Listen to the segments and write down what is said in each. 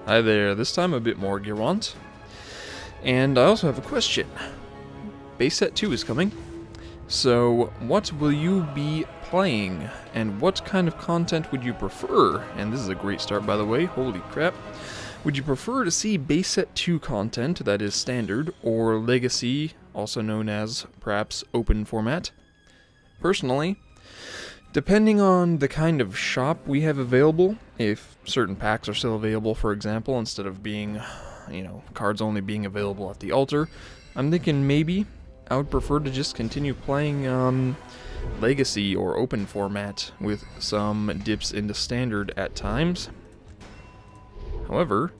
Hi there, this time a bit more Garant. And I also have a question. Base set 2 is coming. So, what will you be playing? And what kind of content would you prefer? And this is a great start, by the way. Holy crap. Would you prefer to see base set 2 content, that is standard, or legacy, also known as perhaps open format? Personally, depending on the kind of shop we have available, if certain packs are still available, for example, instead of being, cards only being available at the altar, I'm thinking maybe I would prefer to just continue playing legacy or open format with some dips into standard at times. However,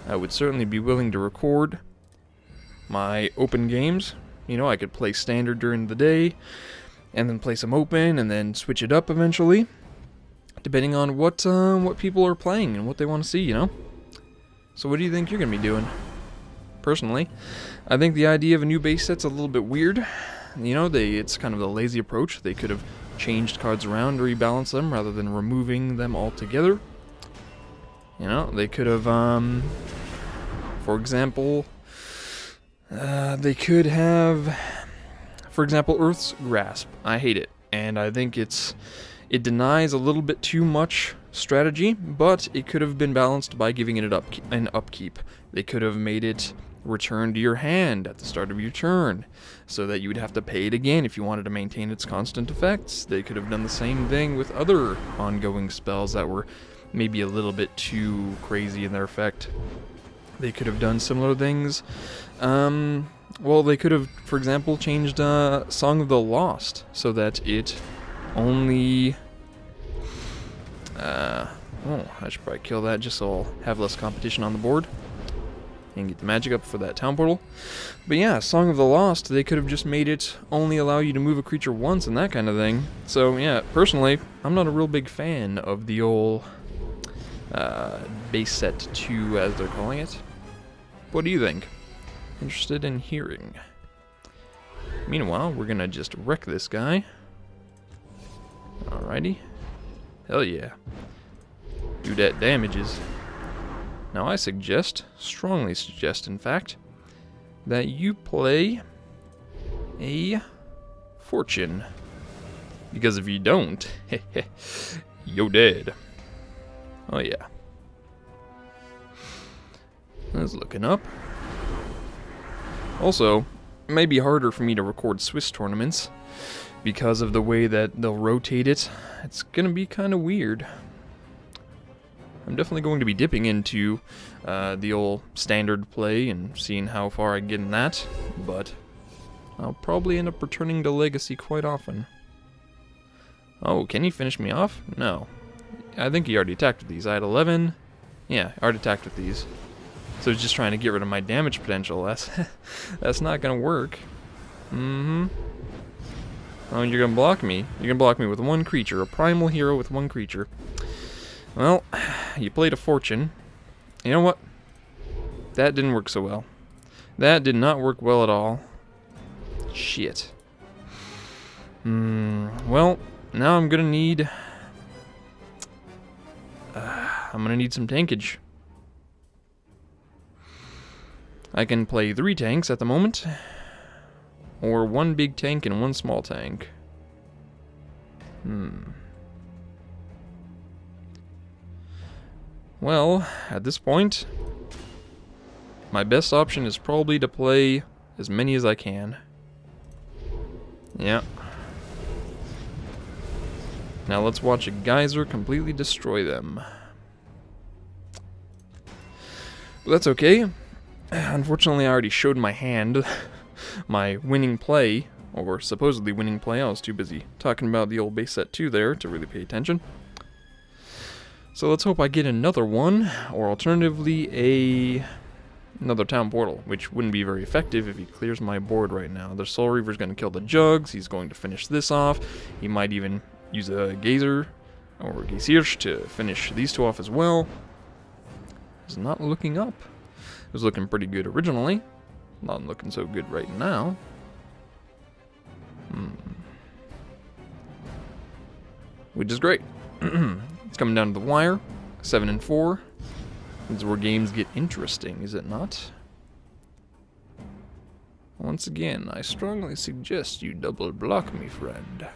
I would certainly be willing to record my open games. I could play standard during the day, and then play some open, and then switch it up eventually, depending on what people are playing and what they want to see, So what do you think you're going to be doing? Personally, I think the idea of a new base set's a little bit weird. It's kind of a lazy approach. They could have changed cards around to rebalance them rather than removing them altogether. They could have, for example, they could have... For example, Earth's Grasp. I hate it, and I think it denies a little bit too much strategy, but it could have been balanced by giving it an upkeep. They could have made it return to your hand at the start of your turn, so that you would have to pay it again if you wanted to maintain its constant effects. They could have done the same thing with other ongoing spells that were maybe a little bit too crazy in their effect. They could have done similar things. Well, they could have, for example, changed Song of the Lost so that it only... I should probably kill that just so I'll have less competition on the board and get the magic up for that town portal. But yeah, Song of the Lost, they could have just made it only allow you to move a creature once and that kind of thing. So yeah, personally, I'm not a real big fan of the old base set 2, as they're calling it. What do you think? Interested in hearing. Meanwhile, we're gonna just wreck this guy. Alrighty. Hell yeah. Do that damages. Now I strongly suggest in fact, that you play a Fortune. Because if you don't, you're dead. Oh yeah. That's looking up. Also, it may be harder for me to record Swiss tournaments because of the way that they'll rotate it. It's gonna be kind of weird. I'm definitely going to be dipping into the old standard play and seeing how far I get in that, but I'll probably end up returning to Legacy quite often. Oh, can he finish me off? No. I think he already attacked with these. I had 11. Yeah, already attacked with these. So he's just trying to get rid of my damage potential. That's not gonna work. Oh, you're gonna block me. You're gonna block me with one creature, a primal hero with one creature. Well, you played a Fortune. You know what? That didn't work so well. That did not work well at all. Shit. Well, now I'm gonna need... some tankage. I can play 3 tanks at the moment, or 1 big tank and 1 small tank. Well, at this point, my best option is probably to play as many as I can. Yeah. Now let's watch a geyser completely destroy them. But that's okay. Unfortunately, I already showed my hand, my winning play, or supposedly winning play. I was too busy talking about the old base set 2 there to really pay attention. So let's hope I get another one, or alternatively another town portal, which wouldn't be very effective if he clears my board right now. The Soul Reaver's going to kill the Jugs, he's going to finish this off, he might even use a Gazer, or Geysirch to finish these 2 off as well. It's not looking up. It was looking pretty good originally. Not looking so good right now. Which is great. It's coming down to the wire. 7 and 4. This is where games get interesting, is it not? Once again, I strongly suggest you double block me, friend.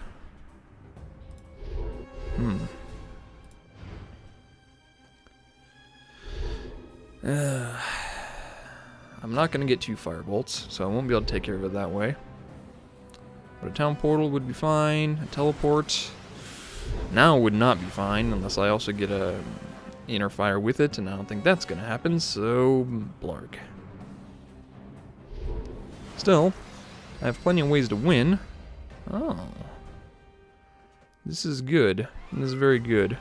I'm not going to get 2 firebolts, so I won't be able to take care of it that way. But a town portal would be fine. A teleport now would not be fine unless I also get a inner fire with it, and I don't think that's going to happen, so blarg. Still, I have plenty of ways to win. Oh. This is good. This is very good.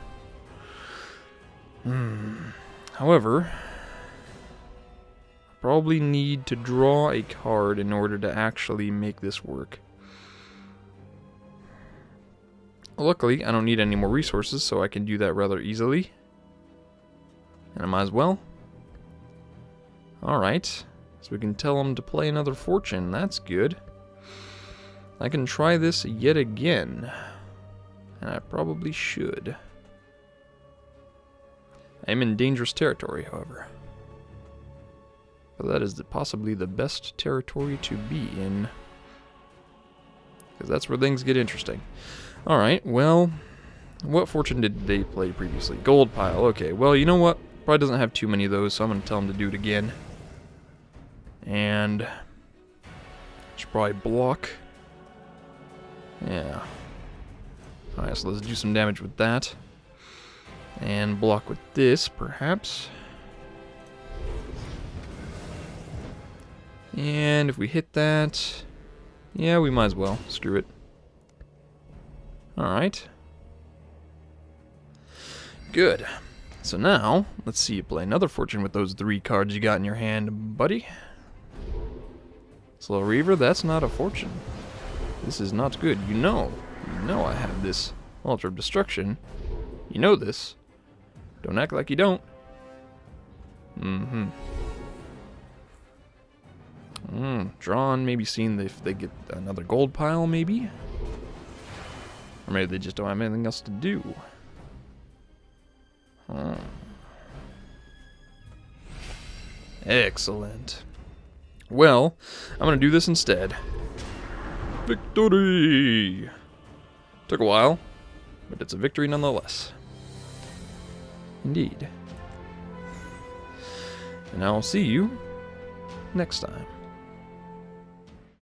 However, I probably need to draw a card in order to actually make this work. Luckily, I don't need any more resources, so I can do that rather easily. And I might as well. Alright. So we can tell him to play another fortune. That's good. I can try this yet again. And I probably should. I am in dangerous territory, however. But that is possibly the best territory to be in. Because that's where things get interesting. Alright, well, what fortune did they play previously? Gold pile, okay. Well, you know what? Probably doesn't have too many of those, so I'm going to tell him to do it again. And should probably block. Yeah. Alright, so let's do some damage with that. And block with this, perhaps. And if we hit that, yeah, we might as well. Screw it. Alright. Good. So now, let's see you play another fortune with those 3 cards you got in your hand, buddy. Slow Reaver, that's not a fortune. This is not good. You know I have this Altar of Destruction. You know this. Don't act like you don't. Drawn, maybe seeing if they get another gold pile, maybe? Or maybe they just don't have anything else to do. Excellent. Well, I'm going to do this instead. Victory! Took a while, but it's a victory nonetheless. Indeed. And I'll see you next time.